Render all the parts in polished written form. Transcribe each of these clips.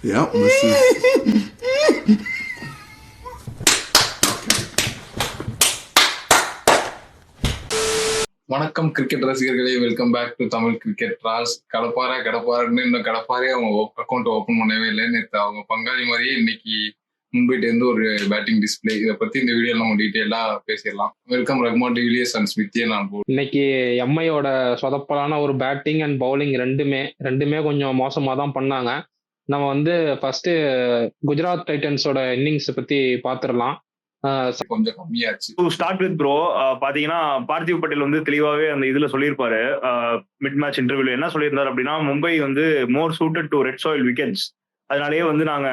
Yep, this is. வணக்கம் cricket ரசிகர்களே, welcome back to Tamil cricket ராஸ். கடப்பாரன்னு இன்னும் கடப்பாரே அவங்க அக்கௌண்ட் ஓபன் பண்ணவே இல்லை. நேற்று அவங்க பங்காளி மாதிரியே இன்னைக்கு மும்பைட்டு இருந்து ஒரு பேட்டிங் டிஸ்பிளே. இதை பத்தி இந்த வீடியோ நம்ம டீட்டெயிலா பேசிடலாம். வெல்கம் ரஹ்மான் டிவிலியர்ஸ் அண்ட் ஸ்மித்தியே நான் போல். இன்னைக்கு எம்ஐயோட சொதப்பலான ஒரு பேட்டிங் அண்ட் பவுலிங் ரெண்டுமே கொஞ்சம் மோசமா தான் பண்ணாங்க. நம்ம வந்து ஃபர்ஸ்ட் குஜராத் டைட்டன்ஸோட இன்னிங்ஸ் பத்தி பாத்துடலாம். கொஞ்சம் கம்மியாச்சு. ஸ்டார்ட் வித் ப்ரோ, பாத்தீங்கன்னா பார்த்திவ் பட்டேல் வந்து தெளிவாவே அந்த இதுல சொல்லியிருப்பாரு. மிட் மேட்ச் இன்டர்வியூல என்ன சொல்லியிருந்தாரு அப்படின்னா, மும்பை வந்து more suited to red soil wickets, அதனாலேயே வந்து நாங்க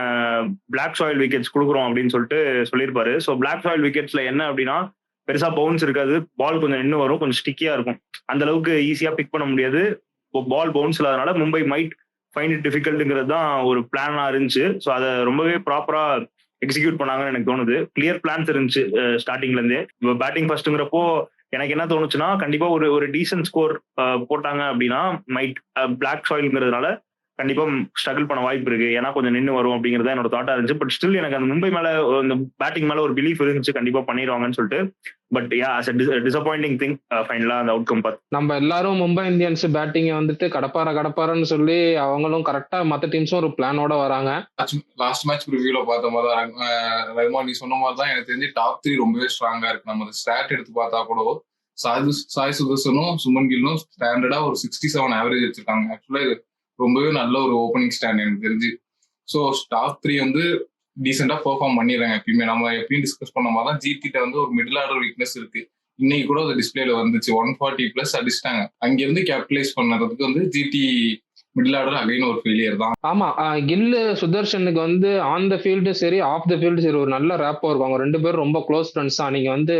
பிளாக் சாயில் விக்கெட்ஸ் கொடுக்குறோம் அப்படின்னு சொல்லிட்டு சொல்லியிருப்பாரு. ஸோ பிளாக் சாயில் விக்கெட்ஸ்ல என்ன அப்படின்னா, பெருசா பவுன்ஸ் இருக்காது, பால் கொஞ்சம் நின்று வரும், கொஞ்சம் ஸ்டிக்கியா இருக்கும், அந்த அளவுக்கு ஈஸியா பிக் பண்ண முடியாது, பால் பவுன்ஸ் இல்லாதனால மும்பை மைட் ஃபைண்ட் இட் டிஃபிகல்ட்டுங்கிறது தான் ஒரு பிளானா இருந்துச்சு. ஸோ அதை ரொம்பவே ப்ராப்பரா எக்ஸிக்யூட் பண்ணாங்கன்னு எனக்கு தோணுது. கிளியர் பிளான்ஸ் இருந்துச்சு ஸ்டார்டிங்ல இருந்தே. இப்போ பேட்டிங் ஃபர்ஸ்ட்ங்கிறப்போ எனக்கு என்ன தோணுச்சுன்னா, கண்டிப்பா ஒரு டீசென்ட் ஸ்கோர் போட்டாங்க அப்படின்னா மைட் பிளாக் சாயில்ங்கிறதுனால கண்டிப்பா ஸ்ட்ரகிள் பண்ண வாய்ப்பு இருக்கு, ஏன்னா கொஞ்சம் நின்று வரும் அப்படிங்கிறது என்னோட தாட்டா இருந்துச்சு. பட் ஸ்டில் எனக்கு அந்த மும்பை மேல இந்த பேட்டிங் மேல ஒரு பிலீஃப் இருந்துச்சு, கண்டிப்பா பண்ணிடுவாங்கன்னு சொல்லிட்டு. பட் டிசப்பாயிண்டிங் திங் ஃபைனலா அந்த அவுட்கம் பார்த்து. நம்ம எல்லாரும் மும்பை இந்தியன்ஸ் பேட்டிங்கை வந்துட்டு கடப்பாரன்னு சொல்லி அவங்களும் கரெக்டா மற்ற டீம்ஸும் ஒரு பிளானோட வராங்க. லாஸ்ட் மேட்ச் ரிவ்யூல பார்த்த மாதிரி தான் ரஹ்மான் நீ சொன்ன மாதிரி தான் எனக்கு தெரிஞ்சு டாப் 3 ரொம்பவே ஸ்ட்ராங்கா இருக்கு. நம்ம ஸ்டாட் எடுத்து பார்த்தா கூட சாய் சுதர்சனும் சுமன் கில்லும் ஸ்டாண்டர்டா ஒரு 67 ஆவரேஜ் வச்சிருக்காங்க. ஆக்சுவலா இது ரொம்பவே நல்ல ஒரு ஓப்பனிங் ஸ்டாண்ட் எனக்கு தெரிஞ்சு. ஸோ டாப் 3 வந்து டீசெண்டா பெர்ஃபார்ம் பண்ணிடுறாங்க. எப்பயுமே நம்ம எப்பயும் டிஸ்கஸ் பண்ண மாதிரி தான் ஜிடிட்ட வந்து ஒரு மிடில் ஆர்டர் வீக்னஸ் இருக்கு. இன்னைக்கு கூட அது டிஸ்பிளேல வந்துச்சு, 140+ அடிச்சிட்டாங்க. அங்கிருந்து கேபிட்டலைஸ் பண்ணதுக்கு வந்து ஜிடி மிடில் ஆர்டர் அகைன் ஒரு ஃபெயிலியர் தான். ஆமா, கில்லு சுதர்ஷனுக்கு வந்து ஆன் த ஃபீல்டு சரி ஆஃப் த ஃபீல்டு சரி ஒரு நல்ல ரேப்போ இருக்கும். அவங்க 2 பேரும் ரொம்ப க்ளோஸ் ஃப்ரெண்ட்ஸ் தான். நீங்க வந்து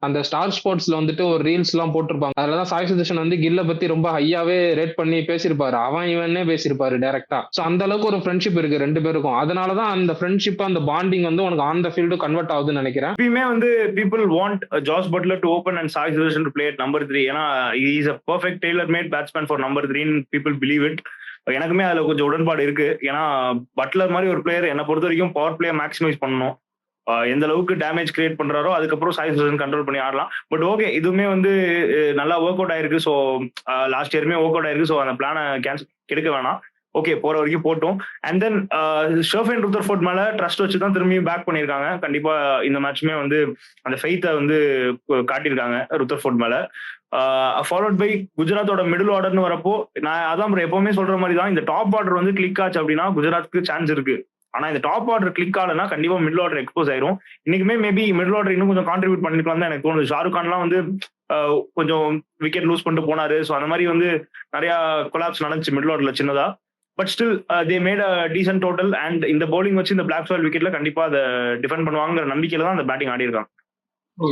அந்த ஸ்டார் ஸ்போர்ட்ஸ்ல வந்துட்டு ஒரு ரீல்ஸ் எல்லாம் போட்டிருப்பாங்க. அதுலதான் சாய் சுதர்ஷன் வந்து கில்ல பத்தி ரொம்ப ஹையாவே ரேட் பண்ணி பேசியிருப்பாரு, அவன் இவனே பேசியிருப்பாரு டைரக்டா. சோ அந்த அளவுக்கு ஒரு ஃப்ரெண்ட்ஷிப் இருக்கு 2 பேருக்கும். அதனாலதான் அந்த ஃப்ரெண்ட்ஷிப் அந்த பாண்டிங் வந்து உனக்கு ஆன் த ஃபீல்டு கன்வெர்ட் ஆகுதுன்னு நினைக்கிறேன். எப்பயுமே வந்து people want Jos Buttler to open and Sai Sudharsan to play at number 3, ஏன்னா is a perfect tailor made batsman for number 3 people believe it. எனக்குமே அதுல கொஞ்சம் உடன்பாடு இருக்கு. ஏன்னா பட்லர் மாதிரி ஒரு பிளேயர் என்னை பொறுத்த வரைக்கும் பவர் பிளே மேக்ஸிமைஸ் பண்ணணும். எந்த அளவுக்கு டேமேஜ் கிரியேட் பண்றாரோ அதுக்கப்புறம் சாய் சுதர்ஷன் கண்ட்ரோல் பண்ணி ஆடலாம். பட் ஓகே, இதுவுமே வந்து நல்லா ஒர்க் அவுட் ஆயிருக்கு. ஸோ லாஸ்ட் இயருமே ஒர்க் அவுட் ஆயிருக்கு. ஸோ அந்த பிளானை கேன்சல் கெடுக்க வேணாம். ஓகே, போற வரைக்கும் போட்டோம். அண்ட் தென் ஷெர்ஃபன் ருதர்ஃபோர்ட் மேல ட்ரஸ்ட் வச்சு தான் திரும்பியும் பேக் பண்ணியிருக்காங்க. கண்டிப்பா இந்த மேட்ச்மே வந்து அந்த ஃபெய்த்தை வந்து காட்டியிருக்காங்க ருதர்ஃபோர்ட் மேல. ஃபாலோட் பை குஜராத்தோட மிடில் ஆர்டர்னு வரப்போ நான் அதான் எப்பவுமே சொல்ற மாதிரி தான், இந்த டாப் ஆர்டர் வந்து கிளிக் ஆச்சு அப்படின்னா குஜராத்துக்கு சான்ஸ் இருக்கு. ஆனா இந்த டாப் ஆர்டர் கிளிக் ஆகலன்னா கண்டிப்பா மிடில் ஆர்டர் எக்ஸ்போஸ் ஆயிரும். இன்னைக்குமே மேபி மிடில் ஆர்டர் இன்னும் கொஞ்சம் கான்ட்ரிபியூட் பண்ணிக்கலாம் தான் எனக்கு தோணுது. ஷாருக் கான்லாம் வந்து கொஞ்சம் விக்கெட் லூஸ் பண்ணிட்டு போனாரு. ஸோ அந்த மாதிரி வந்து நிறைய கொலாப்ஸ் நடந்துச்சு மிடில் ஆர்டர்ல சின்னதா. But still they made a decent total. And இந்த பவுலிங் வச்சு இந்த பிளாக் சாயில் விக்கெட்ல கண்டிப்பா அதை டிஃபெண்ட் பண்ணுவாங்கிற நம்பிக்கையில தான் அந்த பேட்டிங் ஆடி இருக்காங்க.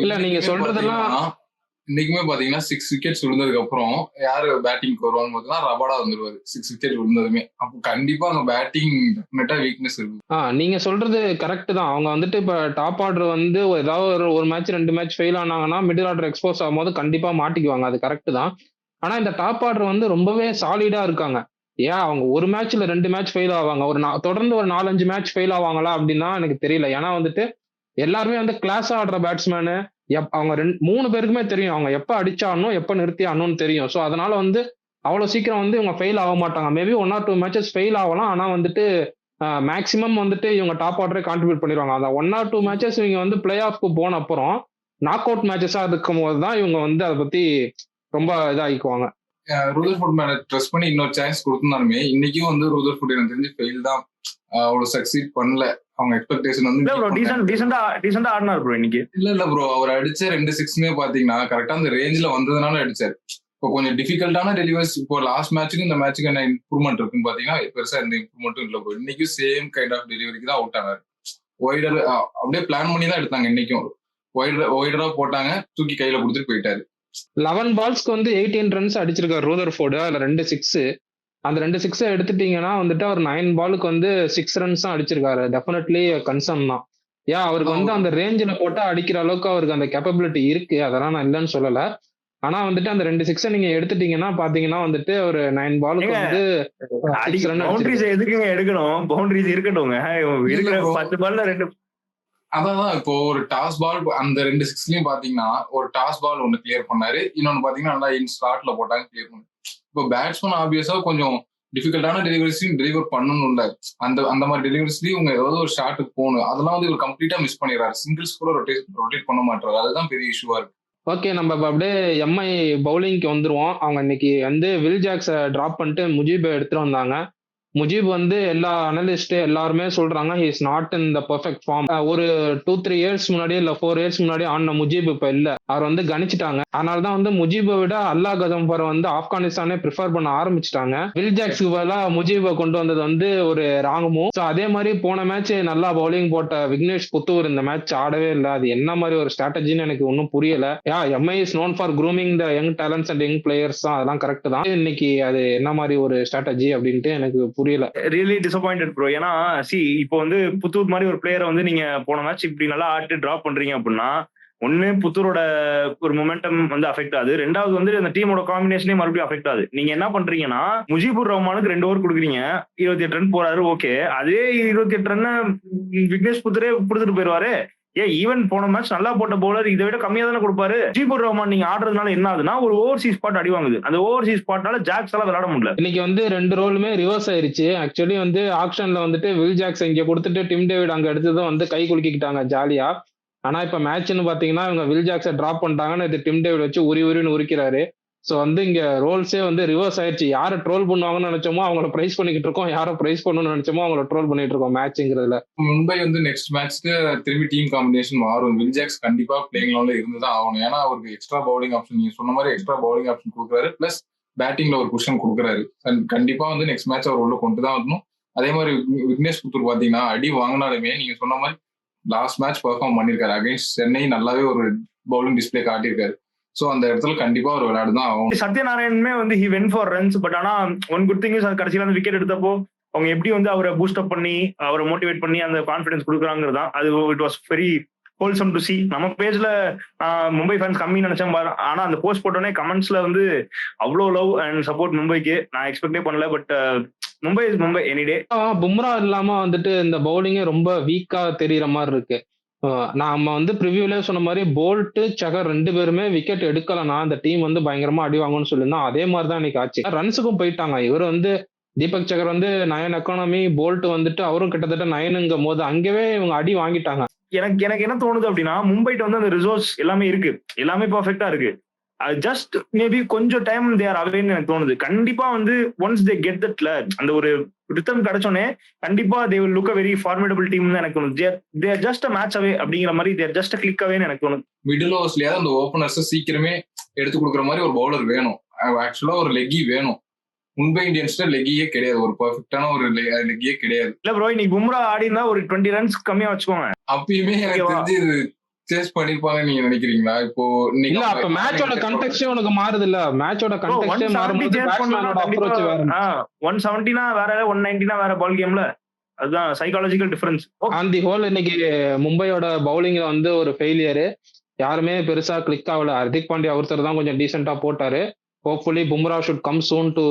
இல்ல நீங்க சொல்றதெல்லாம் இன்னைக்குமே பாத்தீங்கன்னா 6 விக்கெட்ஸ் விழுந்ததுக்கு அப்புறம் யாரு பேட்டிங் வருவான்னு பார்த்தீங்கன்னா ரபாடா வந்துருவாரு. 6 விக்கெட் விழுந்ததுமே அப்போ கண்டிப்பா அங்க பேட்டிங் டெஃபினட்டா வீக்னஸ் இருக்கு. நீங்க சொல்றது கரெக்ட் தான். அவங்க வந்துட்டு இப்ப டாப் ஆர்டர் வந்து ஏதாவது ஒரு மேட்ச் 2 மேட்ச் ஃபெயில் ஆனாங்கன்னா மிடில் ஆர்டர் எக்ஸ்போஸ் ஆகும்போது கண்டிப்பா மாட்டிக்குவாங்க, அது கரெக்ட் தான். ஆனா இந்த டாப் ஆர்டர் வந்து ரொம்பவே சாலிடா இருக்காங்க. ஏன் அவங்க ஒரு மேட்ச்ல 2 மேட்ச் ஃபெயில் ஆவாங்க, தொடர்ந்து ஒரு 4-5 மேட்ச் ஃபெயில் ஆவாங்களா அப்படின்னா எனக்கு தெரியல. ஏன்னா வந்துட்டு எல்லாருமே வந்து கிளாஸ் ஆடுற பேட்ஸ்மேனு, அவங்க 3 பேருக்குமே தெரியும் அவங்க எப்ப அடிச்சாடணும் எப்ப நிறுத்தி ஆடணும்னு தெரியும். ஸோ அதனால வந்து அவ்வளவு சீக்கிரம் வந்து இவங்க ஃபெயில் ஆக மாட்டாங்க. மேபி 1 or 2 மேட்சஸ் ஃபெயில் ஆகலாம், ஆனா வந்துட்டு மேக்சிமம் வந்துட்டு இவங்க டாப் ஆர்டரே கான்ட்ரிபியூட் பண்ணிடுவாங்க. அந்த 1 or 2 மேட்சஸ் இவங்க வந்து பிளே ஆஃப்க்கு போன அப்புறம் நாக் அவுட் மேட்சஸா இருக்கும் போது தான் இவங்க வந்து அதை பத்தி ரொம்ப இதாகிக்குவாங்க. ரூதர்ஃபோர்ட் மேல ட்ரெஸ் பண்ணி இன்னொரு சான்ஸ் கொடுத்திருந்தாலுமே இன்னைக்கும் வந்து ரூதர்ஃபோர்ட் எனக்கு தெரிஞ்சு ஃபெயில் தான், அவ்வளவு சக்சீட் பண்ணல. அவங்க எக்ஸ்பெக்டேஷன் வந்து டீசெண்டா ஆடினார் ப்ரோ இன்னைக்கு. இல்ல ப்ரோ, அவர் அடிச்ச 2 6மே பாத்தீங்கன்னா கரெக்டா அந்த ரேஞ்சில வந்ததுனால அடிச்சாரு. இப்போ கொஞ்சம் டிஃபிகல்ட்டான டெலிவரிஸ், இப்போ லாஸ்ட் மேட்சுக்கு இந்த மேட்சுக்கு என்ன இம்ப்ரூவ்மெண்ட் இருக்குன்னு பாத்தீங்கன்னா பெருசா எந்த இம்ப்ரூவ்மெண்ட்டும் இல்ல ப்ரோ. இன்னைக்கும் சேம் கைண்ட் ஆஃப் டெலிவரிக்கு தான் அவுட் ஆனாரு. ஒய்டர் அப்படியே பிளான் பண்ணி தான் எடுத்தாங்க. இன்னைக்கும் ஒய்டரா போட்டாங்க, தூக்கி கையில கொடுத்துட்டு போயிட்டாரு. 11 பால்ஸ்க்கு வந்து 18 ரன்ஸ் அடிச்சிருக்காரு ரூதர்ஃபோர்டு, அதுல 2 6. அந்த 2 6 எடுத்துட்டீங்கன்னா வந்துட்டு அவர் 9 பாலுக்கு வந்து 6 ரன்ஸ் தான் அடிச்சிருக்காரு. டெஃபினெட்லி கன்சர்ன் தான். அவருக்கு வந்து அந்த ரேஞ்சில போட்டா அடிக்கிற அளவுக்கு அவருக்கு அந்த கேப்பபிலிட்டி இருக்கு, அதெல்லாம் நான் இல்லைன்னு சொல்லல. ஆனா வந்துட்டு அந்த 2 சிக்ஸை நீங்க எடுத்துட்டீங்கன்னா பாத்தீங்கன்னா வந்துட்டு ஒரு 9 பாலுக்கு வந்து 6 ரன் பவுண்டரிஸ் எதுக்குங்க எடுக்கணும்? பவுண்டரிஸ் இருக்கட்டும்ங்க. இருக்கிற bro. 10 பால்ல 2 அதான் இப்போ ஒரு டாஸ் பால் அந்த 2 சிக்ஸ்லயும் பாத்தீங்கன்னா ஒரு டாஸ் பால் ஒண்ணு கிளியர் பண்ணாரு, இன்னொன்னு பாத்தீங்கன்னா நல்லா இன் ஸ்லாட்ல போட்டாங்க கிளியர் பண்ணாரு. இப்போ பேட்ஸ்மேன் ஆப்வியஸா கொஞ்சம் டிஃபிகல்ட்டான டெலிவரிஸையும் டெலிவர் பண்ணணும்ல. அந்த மாதிரி டெலிவரிஸ்லயும் இவங்க ஏதாவது ஒரு ஷாட்டுக்கு போகணும், அதெல்லாம் வந்து இவர் கம்ப்ளீட்டா மிஸ் பண்ணிடுறாரு. சிங்கிள்ஸ் கூட ரொட்டேட் பண்ண மாட்டாரு, அதுதான் பெரிய இஷ்யூவா இருக்கு. ஓகே, நம்ம இப்ப அப்படியே எம்ஐ பவுலிங்க்கு வந்துருவோம். அவங்க இன்னைக்கு வந்து வில் ஜாக்ஸை டிராப் பண்ணிட்டு முஜீபை எடுத்துட்டு வந்தாங்க. முஜீப் வந்து எல்லா அனலிஸ்ட் எல்லாருமே சொல்றாங்க he is not in the perfect form. ஒரு 2-3 இயர்ஸ் முன்னாடி இல்ல 4 இயர்ஸ் முன்னாடி ஆன முஜீப் இப்ப இல்ல, அவர் வந்து கணிச்சிட்டாங்க. அதனாலதான் வந்து முஜீபை விட அல்லா கதம்பரை வந்து ஆப்கானிஸ்தானே ப்ரிஃபர் பண்ண ஆரம்பிச்சிட்டாங்க. வில் ஜாக்ஸ்க்கு பதிலா முஜீபை கொண்டு வந்தது வந்து ஒரு ராங்கமும். ஸோ அதே மாதிரி போன மேட்ச் நல்லா பவுலிங் போட்ட விக்னேஷ் புத்தூர் இந்த மேட்ச் ஆடவே இல்லை. அது என்ன மாதிரி ஒரு ஸ்ட்ராட்டஜின்னு எனக்கு ஒன்றும் புரியல. Mi is known for grooming the young talents and young players தான், அதெல்லாம் கரெக்ட் தான். இன்னைக்கு அது என்ன மாதிரி ஒரு ஸ்ட்ராட்டஜி அப்படின்ட்டு எனக்கு புரியல. Really disappointed bro. ஏன்னா இப்போ வந்து புத்தூர் மாதிரி ஒரு பிளேயரை வந்து நீங்க போன மேட்ச் இப்படி நல்லா ஆட்டு டிராப் பண்றீங்க அப்படின்னா, ஒண்ணு புத்தூரோட ஒரு மொமெண்டம் வந்து அஃபெக்ட் ஆகுது, ரெண்டாவது வந்து அந்த டீமோட காம்பினேஷனே மறுபடியும் அஃபெக்ட் ஆகுது. நீங்க என்ன பண்றீங்கன்னா முஜிபுர் ரஹ்மானுக்கு 2 ஓவர் கொடுக்குறீங்க, 28 ரன் போறாரு. ஓகே, அதே 28 ரன் விக்னேஷ் புத்தூரே கொடுத்துட்டு போயிருவாரு. ஈவன் போன மேட்ச் நல்லா போட்ட பவுலர் இதை விட கம்மியா தானே கொடுப்பாரு. முஜிபுர் ரஹ்மான் நீங்க ஆடுறதுனால என்ன ஆகுதுன்னா ஒரு ஓவர்சீஸ் ஸ்பாட் அடி வாங்குது. அந்த ஓவர்சீஸ் ஸ்பாட்னால ஜாக்ஸ் எல்லாம் விளையாட முடியல. இன்னைக்கு வந்து 2 ரோலுமே ரிவர்ஸ் ஆயிருச்சு. ஆக்சுவலி வந்து ஆக்ஷன்ல வந்துட்டு வில் ஜாக்ஸ் இங்க கொடுத்துட்டு டிம் டேவிட் அங்க எடுத்ததும் வந்து கை குலுக்கிக்கிட்டாங்க ஜாலியா. ஆனா இப்ப மேட்ச்னு பாத்தீங்கன்னா இவங்க வில் ஜாக்ஸை டிராப் பண்ணிட்டாங்கன்னு இது டிம் டேவிட் வச்சு உரின்னு உரிக்கிறாரு. ஸோ வந்து இங்க ரோல்ஸே வந்து ரிவர்ஸ் ஆயிடுச்சு. யாரை ட்ரோல் பண்ணுவாங்கன்னு நினைச்சோமோ அவங்கள பிரைஸ் பண்ணிக்கிட்டு இருக்கோம், யாரை பிரைஸ் பண்ணணும்னு நினைச்சோமோ அவங்கள ட்ரோல் பண்ணிட்டு இருக்கோம் மேட்ச்ங்கிறதுல. மும்பை வந்து நெக்ஸ்ட் மேட்ச்க்கு திரும்பி டீம் காம்பினேஷன் மாறும். வில் ஜாக்ஸ் கண்டிப்பா பிளேயிங் லெவல்ல இருந்துதான் ஆகணும். ஏன்னா அவருக்கு எக்ஸ்ட்ரா பவுலிங் ஆப்ஷன், நீங்க சொன்ன மாதிரி எக்ஸ்ட்ரா பவுலிங் ஆப்ஷன் கொடுக்குறாரு, பிளஸ் பேட்டிங்ல ஒரு குஷன் கொடுக்குறாரு. கண்டிப்பா வந்து நெக்ஸ்ட் மேட்ச் அவர் உள்ள கொண்டு தான் வரணும். அதே மாதிரி விக்னேஷ் புத்தூர் பாத்தீங்கன்னா அடி வாங்கினாலுமே நீங்க சொன்ன மாதிரி லாஸ்ட் மேட்ச் பெர்ஃபார்ம் பண்ணிருக்காரு. அகைன்ஸ்ட் சென்னை நல்லாவே ஒரு பவுலிங் டிஸ்பிளே காட்டியிருக்காரு. சோ அந்த இடத்துல கண்டிப்பா ஒரு விளையாடுதான் ஆகும். சத்யநாராயணுமே வந்து he went for runs, but ஆனா ஒன் குட் திங் இஸ் கடைசியில அந்த விக்கெட் எடுத்தப்போ அவங்க எப்படி வந்து அவரை பூஸ்ட் அப் பண்ணி அவரை மோட்டிவேட் பண்ணி அந்த கான்ஃபிடன்ஸ் கொடுக்குறாங்கிறது தான். அது it was very wholesome to C. நம்ம பேஜ்ல மும்பை ஃபேன்ஸ் கம்மி நினைச்சேன், ஆனா அந்த போஸ்ட் போட்டோன்னே கமெண்ட்ஸ்ல வந்து அவ்வளோ லவ் அண்ட் சப்போர்ட் மும்பைக்கு நான் எக்ஸ்பெக்டே பண்ணல. But Mumbai is Mumbai any day. Bumrah இல்லாம வந்துட்டு இந்த பவுலிங்கே ரொம்ப வீக்கா தெரியற மாதிரி இருக்கு. நாம வந்து ப்ரிவியூல சொன்ன மாதிரி போல்ட் சகர் 2 பேருமே விக்கெட் எடுக்கலன்னா அந்த டீம் வந்து பயங்கரமா அடி வாங்கும்னு சொல்லியிருந்தோம். அதே மாதிரிதான் இன்னைக்கு ஆச்சு. ரன்ஸுக்கும் போயிட்டாங்க. இவர் வந்து தீபக் சகர் வந்து 9 எக்கானமி, போல்ட் வந்துட்டு அவரும் கிட்டத்தட்ட 9ங்கும் போது அங்கவே இவங்க அடி வாங்கிட்டாங்க. எனக்கு என்ன தோணுது அப்படின்னா, மும்பைட்டு வந்து அந்த ரிசோர்ஸ் எல்லாமே இருக்கு, எல்லாமே பர்ஃபெக்டா இருக்கு. ஜஸ்ட் மேபி கொஞ்சம் டைம் தேர் அவேன்னு எனக்கு தோணுது. கண்டிப்பா வந்து ஒன்ஸ் தே கெட் தட்ல அந்த ஒரு ரிட்டர்ன் கிடைச்சோன்னே கண்டிப்பா they will look a very formidable team தான் எனக்கு தோணுது. They are just a match away அப்படிங்கிற மாதிரி, they are just a click அவேன்னு எனக்கு தோணுது. மிடில் ஓவர்ஸ்லயாவது அந்த ஓப்பனர்ஸ் சீக்கிரமே எடுத்து கொடுக்குற மாதிரி ஒரு பவுலர் வேணும். ஆக்சுவலா ஒரு லெக்கி வேணும். மும்பை இந்தியன்ஸ்ல லெக்கியே கிடையாது, ஒரு பெர்ஃபெக்டான ஒரு லெக்கியே கிடையாது. இல்ல ப்ரோ, இன்னைக்கு பும்ரா ஆடினா ஒரு 20 ரன்ஸ் கம்மியா வச்சுக்கோங்க. அப்பயுமே எனக்கு தெரிஞ்சு சேஸ் பண்ணிருப்பாங்க நீங்க நினைக்கிறீங்களா? இப்போ இல்ல அப்ப மேட்சோட கான்டெக்ஸ்டே உனக்கு மாறுது இல்ல. மேட்சோட கான்டெக்ஸ்டே மாறும்போது பேட்ஸ்மேனோட அப்ரோச் வேற. 170னா வேற, 190னா வேற பால் கேம்ல. அதுதான் psychological difference. On the whole இன்னைக்கு மும்பையோட பவுலிங்ல வந்து ஒரு ஃபெயிலியர். யாருமே பெருசா கிளிக் ஆகல. ஹர்திக் பாண்டியா ஒருத்தர் தான் கொஞ்சம் டீசென்டா போட்டாரு. Hopefully Bumrah should come soon to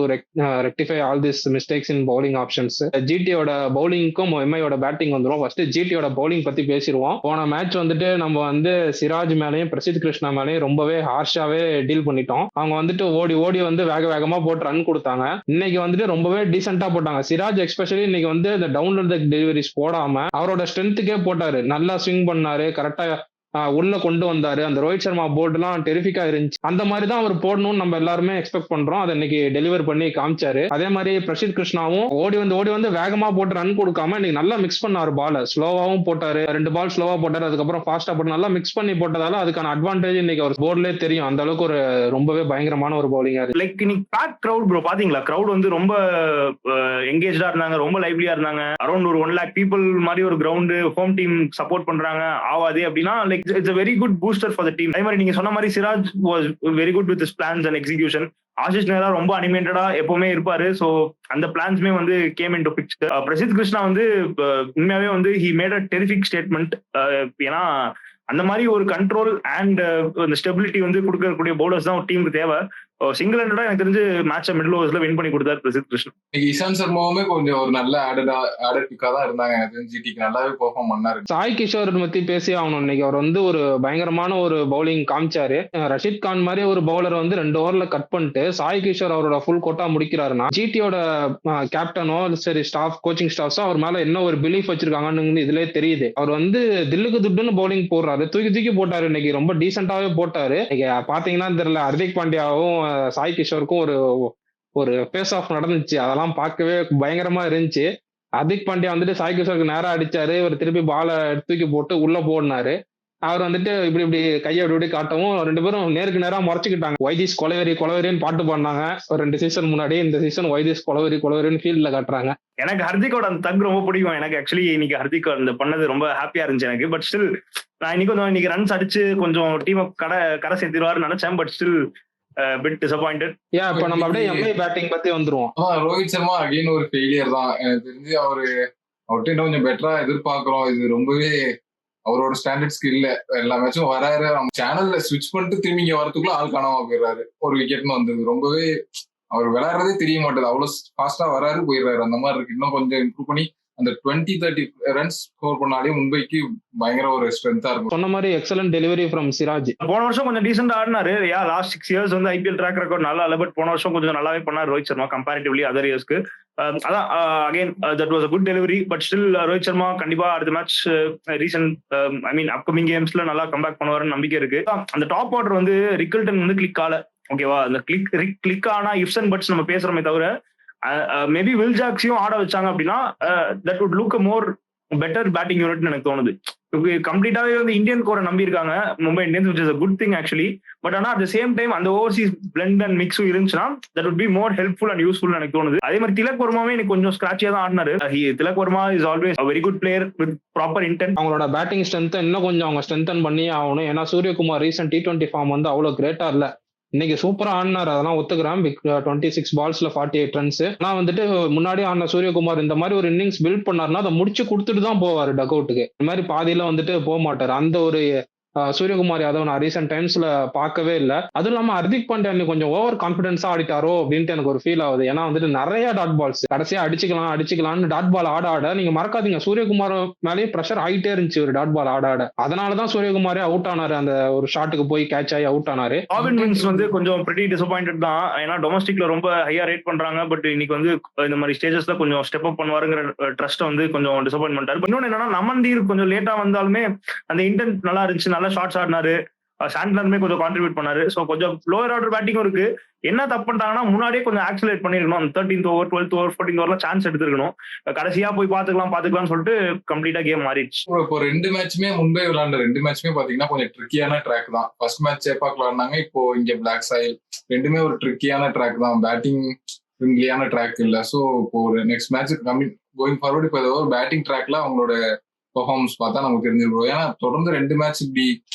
rectify all these mistakes in bowling options. ஜிடியோட பவுலிங்க்கும் எம்ஐயோட பேட்டிங் வந்துடும். ஃபர்ஸ்ட் ஜிடியோட பவுலிங் பத்தி பேசிடுவோம். போன மேட்ச் வந்துட்டு நம்ம வந்து சிராஜ் மேலேயும் பிரசித் கிருஷ்ணா மேலேயும் ரொம்பவே ஹார்ஷாவே டீல் பண்ணிட்டோம். அவங்க வந்துட்டு ஓடி வந்து வேகமா போட்டு ரன் கொடுத்தாங்க. இன்னைக்கு வந்துட்டு ரொம்பவே டீசென்டா போட்டாங்க. சிராஜ் எஸ்பெஷலி இன்னைக்கு வந்து இந்த டவுன் த டெலிவரிஸ் போடாம அவரோட ஸ்ட்ரென்த்துக்கே போட்டாரு. நல்லா ஸ்விங் பண்ணாரு, கரெக்டா உள்ள கொண்டு வந்தாரு. அந்த ரோஹித் சர்மா போர்டு எல்லாம் டெரிஃபிக்கா இருந்துச்சு. அந்த மாதிரி தான் அவர் போடணும்னு நம்ம எல்லாருமே எக்ஸ்பெக்ட் பண்றோம். அதை இன்னைக்கு டெலிவர் பண்ணி காமிச்சாரு. அதே மாதிரி பிரசித் கிருஷ்ணாவும் ஓடி வந்து வேகமா போட்டு ரன் கொடுக்காம இன்னைக்கு நல்லா மிக்ஸ் பண்ணாரு. பால ஸ்லோவாவும் போட்டாரு, 2 பால் ஸ்லோவா போட்டாரு, அதுக்கப்புறம் ஃபாஸ்டா போட்டு நல்லா மிக்ஸ் பண்ணி போட்டதால அதுக்கான அட்வான்டேஜ் இன்னைக்கு அவர் போர்ட்லயே தெரியும். அந்த அளவுக்கு ஒரு ரொம்பவே பயங்கரமான ஒரு பவுலிங்கா இருக்கு. லைக் இன்னைக்கு பேக் கிரவுட் ப்ரோ, பாத்தீங்களா? கிரவுட் வந்து ரொம்ப எங்கேஜா இருந்தாங்க, ரொம்ப லைவ்லியா இருந்தாங்க. அரௌண்ட் ஒரு 1 lakh பீப்புள் மாதிரி ஒரு கிரவுண்ட், ஹோம் டீம் சப்போர்ட் பண்றாங்க ஆவாது அப்படின்னா like it's a very good booster for the team. அதே மாதிரி நீங்க சொன்ன மாதிரி Siraj was very good with his plans and execution. Ashish நேரா ரொம்ப அனிமேட்டடா எப்பவுமே இருப்பாரு. சோ அந்த பிளான்ஸ்மே வந்து game into picture. Prasidh Krishna வந்து உண்மையாவே வந்து he made a terrific statement. ஏன்னா அந்த மாதிரி ஒரு கண்ட்ரோல் அண்ட் அந்த ஸ்டெபிலிட்டி வந்து கொடுக்கக்கூடிய பவுலர்ஸ் தான் ஒரு டீமுக்கு தேவை. சிங்கிள் ஹேண்டடா எனக்கு தெரிஞ்சு மேட்சை மிடில் ஓவர்ஸ்ல வின் பண்ணி கொடுத்தாரு பிரசித் கிருஷ்ணன். இன்னைக்கு இஷாந்த் சர்மாவுமே கொஞ்சம் ஒரு நல்ல ஆடட் பிக்கா தான் இருந்தாங்க. எனக்கு ஜிடிக்கு நல்லாவே பெர்ஃபார்ம் பண்ணாரு. சாய் கிஷோர் பத்தி பேசி ஆகணும். இன்னைக்கு அவர் வந்து ஒரு பயங்கரமான ஒரு பவுலிங் காமிச்சாரு. ரஷீத் கான் மாதிரி ஒரு பவுலர் வந்து 2 ஓவர்ல கட் பண்ணிட்டு சாய் கிஷோர் அவரோட ஃபுல் கோட்டா முடிக்கிறாருன்னா ஜிடியோட கேப்டனோ சரி ஸ்டாஃப் கோச்சிங் ஸ்டாஃப்ஸோ அவர் மேல என்ன ஒரு பிலீஃப் வச்சிருக்காங்கன்னு இதுலயே தெரியுது. அவர் வந்து தில்லுக்கு துட்டுன்னு பவுலிங் போடுறாரு, தூக்கி தூக்கி போட்டாரு. இன்னைக்கு ரொம்ப டீசென்டாவே போட்டாரு. இன்னைக்கு பாத்தீங்கன்னா தெரியல, ஹர்திக் பாண்டியாவும் சாய் கிஷோருக்கும் ஒரு ஃபேஸ் ஆஃப் நடந்துச்சு. அதெல்லாம் பார்க்கவே பயங்கரமா இருந்துச்சு. ஹர்திக் பாண்டியா வந்துட்டு சாய் கிஷோருக்கு நேரா அடிச்சாரு, இவர் திருப்பி பாலை தூக்கி போட்டு உள்ள போடினாரு. அவர் வந்துட்டு இப்படி கையை இப்படி காட்டவும் 2 பேரும் நேருக்கு நேரா முறைச்சுக்கிட்டாங்க. வைதிஸ் கொலவெறின்னு பாட்டு பாடினாங்க ஒரு 2 சீசன் முன்னாடி. இந்த சீசன் வைதிஸ் கொலவெறின்னு ஃபீல்ட்ல காட்டுறாங்க. எனக்கு ஹர்திக்கோட அந்த தக் ரொம்ப பிடிக்கும். எனக்கு ஆக்சுவலி இன்னைக்கு ஹர்திக் அந்த பண்ணது ரொம்ப ஹாப்பியா இருந்துச்சு எனக்கு. பட் ஸ்டில் நான் இன்னைக்கு ரன்ஸ் அடிச்சு கொஞ்சம் டீம் கரை சேர்த்திருவாருன்னு நினைச்சேன். But still bit disappointed. இப்ப நம்ம அப்படியே எம்ஐ பேட்டிங் பத்தி வந்துருவோம். ரோஹித் சர்மா அகைன் ஒரு ஃபெயிலியர் தான். எனக்கு தெரிஞ்சு அவர்கிட்ட கொஞ்சம் பெட்டரா எதிர்பார்க்கிறோம். இது ரொம்பவே அவரோட ஸ்டாண்டர்ட்ஸ்க்கு இல்ல. எல்லா மேட்சும் வராரு, சேனல்ல ஸ்விட்ச் பண்ணிட்டு திரும்பி இங்க வரதுக்குள்ள ஆள் காணாம போயிடுறாரு. ஒரு விக்கெட்னு வந்தது. ரொம்பவே அவர் விளையாடுறதே தெரிய மாட்டேது. அவ்வளவு ஃபாஸ்டா வராரு போயிடுறாரு. அந்த மாதிரி இருக்கு. இன்னும் கொஞ்சம் இம்ப்ரூவ் பண்ணி அந்த 20-30 ரன்ஸ் ஸ்கோர் பண்ணாலே மும்பைக்கு பயங்கர ஒரு ஸ்ட்ரென்த்தா இருக்கும். சொன்ன மாதிரி எக்ஸலன்ட் டெலிவரி ஃப்ரம் சிராஜ். போன வருஷம் கொஞ்சம் டீசென்ட் ஆடினாரு. லாஸ்ட் 6 இயர்ஸ் வந்து ஐபிஎல் ட்ராக் ரெக்கார்ட் நல்லா இல்ல. பட் போன வருஷம் கொஞ்சம் நல்லாவே பண்ணாரு ரோஹித் சர்மா கம்பேரிட்டிவ்லி அதர் இயர்ஸ்க்கு. அதான் again that was a good delivery. But still Rohit Sharma கண்டிப்பா அடுத்த மேட்ச் ரீசன்ட் அப்கமிங் கேம்ஸ்ல நல்லா கம்பேக் பண்ணுவாருன்னு நம்பிக்கை இருக்கு. அந்த டாப் ஆர்டர் வந்து ரிக்கல்டன் வந்து கிளிக் ஆல. ஓகேவா, அந்த கிளிக் ஆனா இஃப்ஸ் அண்ட் பட்ஸ் நம்ம பேசுறோமே தவிர மேபி வில் ஜாக்ஸையும் ஆட வச்சாங்க அப்படின்னா that would look a more better batting யூனிட்னு எனக்கு தோணுது. கம்ப்ளீட்டாவே வந்து இந்தியன் கோரை நம்பி இருக்காங்க Mumbai Indians, which is a good thing actually. But ஆனா அட் த சேம் டைம் அந்த ஓவர்சீஸ் பிளெண்ட் அண்ட் மிக்ஸும் இருந்துச்சுன்னா that would be more helpful and useful எனக்கு தோணுது. அதே மாதிரி திலக் வர்மாவே எனக்கு கொஞ்சம் ஸ்கிராச்சியா தான் ஆடினாரு. Tilak Varma is always very good player with proper intent. அவங்களோட பேட்டிங் ஸ்ட்ரென்த் இன்னும் கொஞ்சம் அவங்க ஸ்ட்ரென்தன் பண்ணியே ஆகணும். ஏன்னா சூரியகுமார் ரீசன்ட் T20 ஃபார்ம் வந்து அவ்வளவு கிரேட்டா இல்ல. இன்னைக்கு சூப்பரா ஆடினார், அதெல்லாம் ஒத்துக்கிறேன். 26 பால்ஸ்ல 48 ரன்ஸ். ஆனா வந்துட்டு முன்னாடி ஆடின சூரியகுமார் இந்த மாதிரி ஒரு இன்னிங்ஸ் பில்ட் பண்ணாருன்னா அதை முடிச்சு கொடுத்துட்டு தான் போவாரு டக் அவுட்டுக்கு. இந்த மாதிரி பாதியில வந்துட்டு போக மாட்டாரு. அந்த ஒரு சூரியகுமார் யாதவ் நான் ரீசெண்ட் டைம்ஸ்ல பார்க்கவே இல்லை. அதுவும் இல்லாம ஹர்திக் பாண்டியா கொஞ்சம் ஓவர் கான்பிடன்ஸா ஆடிட்டாரோ அப்படின்ட்டு எனக்கு ஒரு ஃபீல் ஆகுது. ஏன்னா வந்துட்டு நிறைய டாட் பால்ஸ் கடைசியா அடிச்சுக்கலாம்னு டாட் பால் ஆட நீங்க மறக்காதீங்க, சூரியகுமார் மேலேயே ப்ரெஷர் ஆகிட்டே இருந்துச்சு ஒரு டாட் பால் ஆட. அதனாலதான் சூரியகுமாரே அவுட் ஆனாரு. அந்த ஒரு ஷாட்டுக்கு போய் கேட்ச் ஆகி அவுட் ஆனாரு. ராபின் வின்ஸ் வந்து கொஞ்சம் பிரிட்டி டிசப்பாயிண்டட் தான். ஏன்னா டொமஸ்டிக்ல ரொம்ப ஹையா ரேட் பண்றாங்க. பட் இன்னைக்கு வந்து இந்த மாதிரி ஸ்டேஜஸ்ல கொஞ்சம் ஸ்டெப் அப் பண்ணுவாருங்கிற ட்ரஸ்ட் வந்து கொஞ்சம் டிசப்பாயின்ட் பண்ணிட்டாரு. இன்னொன்னு என்னன்னா நமன்தீர் கொஞ்சம் லேட்டா வந்தாலுமே அந்த இன்டென்ட் நல்லா இருந்துச்சு, நல்லா ஷார்ட்ஸ் ஆடினாரு. சாண்ட்லருமே கொஞ்சம் கான்ட்ரிபியூட் பண்ணாரு. ஸோ கொஞ்சம் லோயர் ஆர்டர் பேட்டிங்கும் இருக்கு. என்ன தப்பு பண்ணிட்டாங்கன்னா முன்னாடியே கொஞ்சம் ஆக்சிலேட் பண்ணிருக்கணும். அந்த 13th over 12th over 14th ஓவர்ல சான்ஸ் எடுத்துருக்கணும். கடைசியா போய் பாத்துக்கலாம்னு சொல்லிட்டு கம்ப்ளீட்டா கேம் மாறிடுச்சு. இப்போ 2 மேட்சுமே மும்பை விளையாண்ட 2 மேட்சுமே பாத்தீங்கன்னா கொஞ்சம் ட்ரிக்கியான ட்ராக் தான். ஃபர்ஸ்ட் மேட்ச் சேப்பாக் விளையாண்டாங்க, இப்போ இங்க பிளாக் சாயில். ரெண்டுமே ஒரு ட்ரிக்கியான ட்ராக் தான், பேட்டிங் ஃப்ரெண்ட்லியான ட்ராக் இல்ல. ஸோ இப்போ ஒரு நெக்ஸ்ட் மேட்ச் கோயிங் ஃபார்வர்ட் இப்போ ஏதோ ஒரு பேட்டிங் ட்ராக்ல அவங்களோட பெர்ஃபார்மன்ஸ் பார்த்தா நமக்கு தெரிஞ்சிருக்கும். ஏன்னா தொடர்ந்து 2 மேட்ச் இப்படி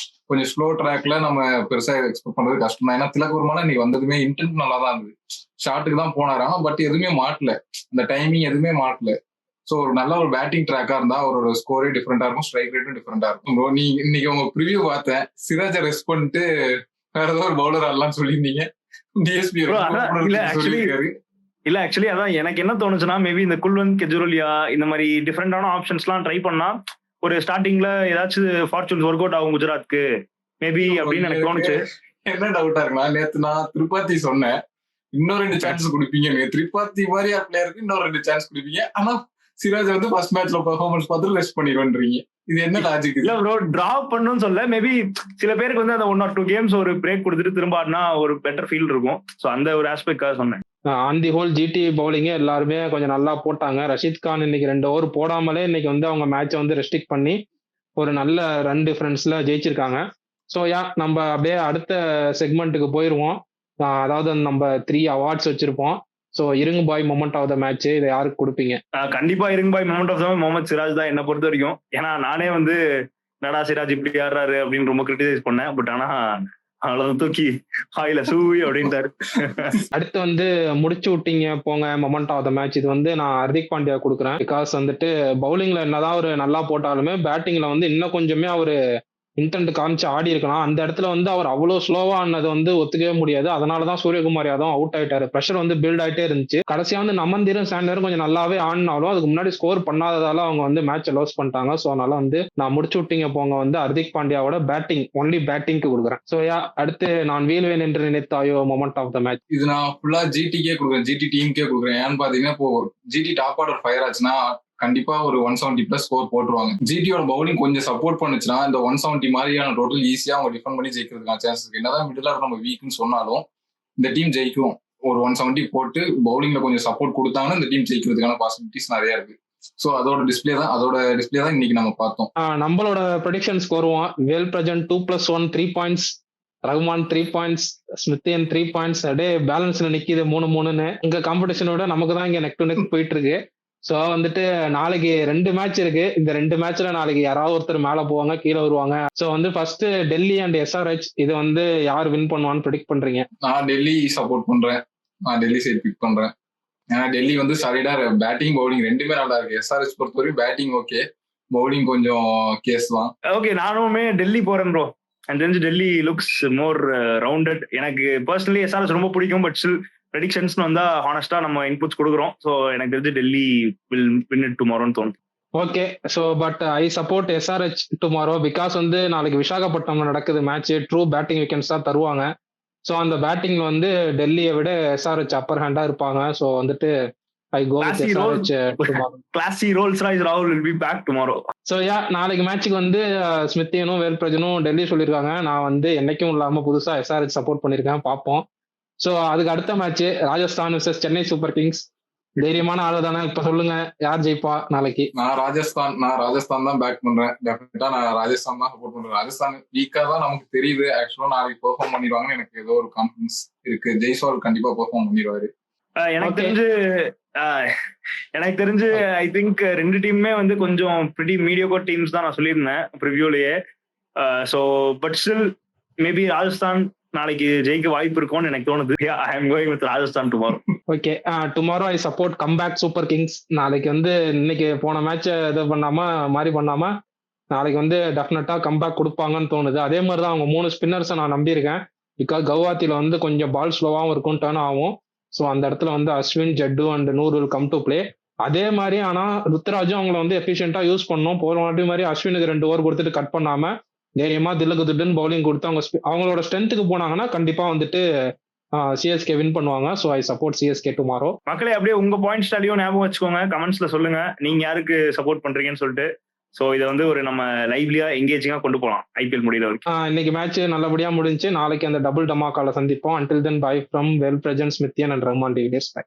கொஞ்சம் ஸ்லோ ட்ராக்ல நம்ம பெருசா எக்ஸ்பெக்ட் பண்றது கஷ்டம் தான். ஏன்னா திலக் வர்மா இன்னைக்கு வந்ததுமே இன்டென்ட் நல்லா தான் இருந்தது. ஷாட்டுக்கு தான் போனாரு, பட் எதுவுமே மாட்டல, அந்த டைமிங் எதுவுமே மாட்டல. ஸோ ஒரு நல்ல ஒரு பேட்டிங் ட்ராக்கா இருந்தா அவரோட ஸ்கோரே டிஃப்ரெண்டா இருக்கும், ஸ்ட்ரைக் ரேட்டும் டிஃப்ரெண்டா இருக்கும். ப்ரோ நீ இன்னைக்கு உங்க ப்ரிவியூ பார்த்தேன், சிராஜை ரெஸ்ட் பண்ணிட்டு வேற ஏதோ ஒரு பவுலர் ஆடலாம் சொல்லியிருந்தீங்க. டிஎஸ்பி இல்ல ஆக்சுவலி அதான் எனக்கு என்ன தோணுச்சுன்னா, மேபி இந்த குல்வந்த் கெஜ்ரோலியா இந்த மாதிரி டிஃப்ரெண்டான ஆப்ஷன்ஸ் எல்லாம் ட்ரை பண்ணா ஒரு ஸ்டார்டிங்ல ஏதாச்சும் ஃபார்ச்சூன்ஸ் ஒர்க் அவுட் ஆகும் குஜராத்துக்கு மேபி அப்படின்னு எனக்கு தோணுச்சு. என்ன டவுட்டா இருக்குன்னா, நேத்து நான் திரிபாத்தி சொன்னேன் இன்னும் 2 சான்ஸ் கொடுப்பீங்க, திரிபாத்தி மாதிரி பிளேயருக்கு இன்னும் 2 சான்ஸ் கொடுப்பீங்க. ஆனா சிராஜ் வந்து ஃபர்ஸ்ட் மேட்ச்ல பெர்ஃபார்மன்ஸ் பார்த்து ரெஸ்ட் பண்ணிடுவீங்க. இது என்ன லாஜிக்? இல்ல ப்ரோ, டிராப் பண்ணணும்னு சொல்ல, மேபி சில பேருக்கு வந்து அந்த 1 or 2 கேம்ஸ் ஒரு பிரேக் கொடுத்துட்டு திரும்ப ஆடினா ஒரு பெட்டர் ஃபீல் இருக்கும். ஸோ அந்த ஒரு ஆஸ்பெக்டாக சொன்னேன். ஆன் தி ஹோல் ஜிடி பவுலிங்கே எல்லாருமே கொஞ்சம் நல்லா போட்டாங்க. ரஷீத் கான் இன்னைக்கு 2 ஓவர் போடாமலே இன்னைக்கு வந்து அவங்க மேட்சை வந்து ரெஸ்ட்ரிக்ட் பண்ணி ஒரு நல்ல ரன் டிஃபரன்ஸ்ல ஜெயிச்சிருக்காங்க. ஸோ நம்ம அப்படியே அடுத்த செக்மெண்ட்டுக்கு போயிடுவோம். அதாவது நம்ம 3 அவார்ட்ஸ் வச்சிருப்போம். ஸோ இருங்கு பாய் மொமெண்ட் ஆஃப் த மேட்ச் இதை யாருக்கு கொடுப்பீங்க? கண்டிப்பா இருங்கு பாய் moment of the match Mohammed Siraj தான் என்ன பொறுத்த வரைக்கும். ஏன்னா நானே வந்து நடா சிராஜ் இப்படி ஆடுறாரு அப்படின்னு ரொம்ப கிரிட்டிசைஸ் பண்ணேன். பட் ஆனா அவ்வளவு தூக்கி ஹாயில சூவி அப்படின்ட்டாரு. அடுத்து வந்து முடிச்சு விட்டீங்க போங்க மொமெண்ட் ஆஃப் த மேட்ச். இது வந்து நான் ஹர்திக் பாண்டியா கொடுக்குறேன். பிகாஸ் வந்துட்டு பவுலிங்ல என்னதான் ஒரு நல்லா போட்டாலுமே பேட்டிங்ல வந்து இன்னும் கொஞ்சமே அவரு இன்டென்ட் காமிச்சு ஆடி இருக்கலாம். அந்த இடத்துல வந்து அவர் அவ்வளவு ஸ்லோவா ஆனது வந்து ஒத்துக்கவே முடியாது. அதனாலதான் சூரியகுமார் யாதவ் அவுட் ஆயிட்டாரு. பிரஷர் வந்து பில்ட் ஆயிட்டே இருந்துச்சு. கடைசியா வந்து நமந்தீரும் சாண்டரும் கொஞ்சம் நல்லாவே ஆடினாலும் அதுக்கு முன்னாடி ஸ்கோர் பண்ணாததால அவங்க வந்து மேட்சை லாஸ் பண்ணிட்டாங்க. ஸோ அதனால வந்து நான் முடிச்சு விட்டீங்க போங்க வந்து ஹர்திக் பாண்டியாவோட பேட்டிங் ஒன்லி பேட்டிங்க்கு கொடுக்குறேன். ஸோ அடுத்து நான் வீழ்வேன் என்று நினைத்தாயோ மொமெண்ட் ஆஃப் த மேட்ச். இது நான் ஃபுல்லா ஜிடிக்கே கொடுக்குறேன், ஜிடி டீமுக்கே கொடுக்குறேன். ஏன்னு பாத்தீங்கன்னா இப்போ ஜிடி டாப் ஆர்டர் ஃபயர் ஆச்சுன்னா கண்டிப்பா ஒரு 170 பிளஸ் ஸ்கோர் போட்டுருவாங்க. ஜிடியோட பவுலிங் கொஞ்சம் சப்போர்ட் பண்ணுச்சுன்னா இந்த 170 மாதிரியான டோட்டல் ஈஸியா அவங்க டிஃபெண்ட் பண்ணி ஜெயிக்கிறதுக்கான சான்ஸ் இருக்கு. என்னதான் மிடில் ஆர்டர் நம்ம வீக்னு சொன்னாலும் இந்த டீம் ஜெயிக்கும். ஒரு 170 போட்டு பவுலிங்ல கொஞ்சம் சப்போர்ட் கொடுத்தாங்கன்னா இந்த டீம் ஜெயிக்கிறதுக்கான பாசிபிலிட்டிஸ் நிறைய இருக்கு. சோ அதோட டிஸ்பிளே தான் இன்னைக்கு நம்ம பார்த்தோம். நம்மளோட ப்ரெடிக்ஷன்ஸ் வருவோம். வேல் பிரஜன்ட் 2+1 3 பாயிண்ட்ஸ், ரகுமான் 3 பாயிண்ட்ஸ், ஸ்மித்தியன் 3 பாயிண்ட்ஸ். அப்படியே பேலன்ஸ்ல நிக்குது 3-3ன்னு. இங்க காம்படிஷனோட நமக்கு தான் இங்க நெக் டு நெக் போயிட்டு இருக்கு. ஸோ வந்துட்டு நாளைக்கு 2 மேட்ச் இருக்கு. இந்த 2 மேட்ச்ல நாளைக்கு யாராவது ஒருத்தர் மேல போவாங்க, கீழே வருவாங்க. ஸோ வந்து ஃபர்ஸ்ட் டெல்லி அண்ட் எஸ்ஆர்ஹெச், இது வந்து யார் வின் பண்ணுவான்னு ப்ரெடிக்ட் பண்றீங்க? நான் டெல்லி சப்போர்ட் பண்றேன். நான் டெல்லி சைட் பிக் பண்றேன். ஏன்னா டெல்லி வந்து சாலிடா பேட்டிங் பவுலிங் ரெண்டுமே நல்லா இருக்கு. எஸ்ஆர்ஹெச் பொறுத்தவரைக்கும் பேட்டிங் ஓகே, பவுலிங் கொஞ்சம் கேஸ் தான். ஓகே, நானுமே டெல்லி போறேன் ப்ரோ. எனக்கு தெரிஞ்சு டெல்லி லுக்ஸ் மோர் ரவுண்டட். எனக்கு பர்சனலி எஸ்ஆர்ஹெச் ரொம்ப பிடிக்கும். பட் ஸ்டில் ப்ரெடிக்ஷன்ஸ் வந்தா ஹானஸ்டா நம்ம இன்புட்ஸ் கொடுக்குறோம். ஸோ எனக்கு தெரிஞ்சு டெல்லி வில் வின் இட் டுமாரோன்னு தோணுது. Okay, so but I support SRH tomorrow. Because வந்து நாளைக்கு விசாகப்பட்டினம்ல நடக்குது மேட்ச். ட்ரூ பேட்டிங் வீக்கெண்ட்ஸ் தான் தருவாங்க. ஸோ அந்த பேட்டிங்ல வந்து டெல்லியை விட எஸ்ஆர்ஹெச் அப்பர் ஹேண்டா இருப்பாங்க. ஸோ வந்துட்டு I go with SRH tomorrow. Classy Rolls Royce ராகுல் will be back tomorrow. So நாளைக்கு மேட்சுக்கு வந்து ஸ்மித்தியனும் வேல்பிரஜனும் டெல்லி சொல்லியிருக்காங்க. நான் வந்து என்னைக்கும் இல்லாம புதுசா எஸ்ஆர்ஹெச் சப்போர்ட் பண்ணியிருக்கேன், பார்ப்போம். ஸோ அதுக்கு அடுத்த match Rajasthan vs Chennai super Kings. தைரியமான ஆளு தானே, இப்ப சொல்லுங்க யார் ஜெயிப்பா நாளைக்கு? நான் ராஜஸ்தான் தான் பேக் பண்றேன். டெஃபினட்டா நான் ராஜஸ்தான் தான் சப்போர்ட் பண்றேன். ராஜஸ்தான் வீக்கா தான் நமக்கு தெரியுது. ஆக்சுவலா நாளைக்கு பெர்ஃபார்ம் பண்ணிடுவாங்கன்னு எனக்கு ஏதோ ஒரு கான்ஃபிடன்ஸ் இருக்கு. ஜெய்ஸ்வால் கண்டிப்பா பெர்ஃபார்ம் பண்ணிடுவாரு. எனக்கு தெரிஞ்சு ஐ திங்க் 2 டீமுமே வந்து கொஞ்சம் பிரிட்டி மீடியோக்கர் டீம்ஸ் தான் நான் சொல்லியிருந்தேன் ப்ரிவியூலயே. So but still maybe Rajasthan நாளைக்கு ஜெயிக்க வாய்ப்பு இருக்கும்னு எனக்கு தோணுது. I am going with Rajasthan tomorrow. Okay, tomorrow I support comeback super kings. நாளைக்கு வந்து இன்னைக்கு போன மேட்சை இது பண்ணாம நாளைக்கு வந்து டெஃபினட்டா கம்பேக் கொடுப்பாங்கன்னு தோணுது. அதே மாதிரி தான் அவங்க 3 ஸ்பின்னர்ஸை நான் நம்பியிருக்கேன். பிகாஸ் கவுஹாத்தில வந்து கொஞ்சம் பால் ஸ்லோவாகவும் இருக்கும், டர்ன் ஆகும். ஸோ அந்த இடத்துல வந்து Ashwin, Jaddu and Noor will come to play. அதே மாதிரி ஆனா ருத்ராஜும் அவங்களை வந்து எஃபிஷியன்டா யூஸ் பண்ணணும். போற வாட்டி மாதிரி அஸ்வினுக்கு 2 ஓவர் கொடுத்துட்டு கட் பண்ணாம தைரியமா தில்லுன்னு பவுலிங் கொடுத்து அவங்களோட ஸ்ட்ரென்த்துக்கு போனாங்கன்னா கண்டிப்பா வந்துட்டு சிஎஸ்கே வின் பண்ணுவாங்க. So I support CSK tomorrow. மக்களே அப்படியே உங்க பாயிண்ட்ஸ் ஸ்டாலியும் ஞாபகம் வச்சுக்கோங்க. கமெண்ட்ஸ்ல சொல்லுங்க நீங்க யாருக்கு சப்போர்ட் பண்றீங்கன்னு சொல்லிட்டு. ஸோ இதை வந்து ஒரு நம்ம லைவ்லியா எங்கேஜிங்கா கொண்டு போகலாம் ஐபிஎல் முடிகிற வரைக்கும். இன்னைக்கு மேட்ச் நல்லபடியா முடிஞ்சு நாளைக்கு அந்த டபுள் டமாக்கால சந்திப்போம். அன்டில் தென் பை ஃப்ரம் வெல் பிரஜன், ஸ்மித்தியன் அண்ட் ரஹ்மான் டிவிலியர்ஸ். பை.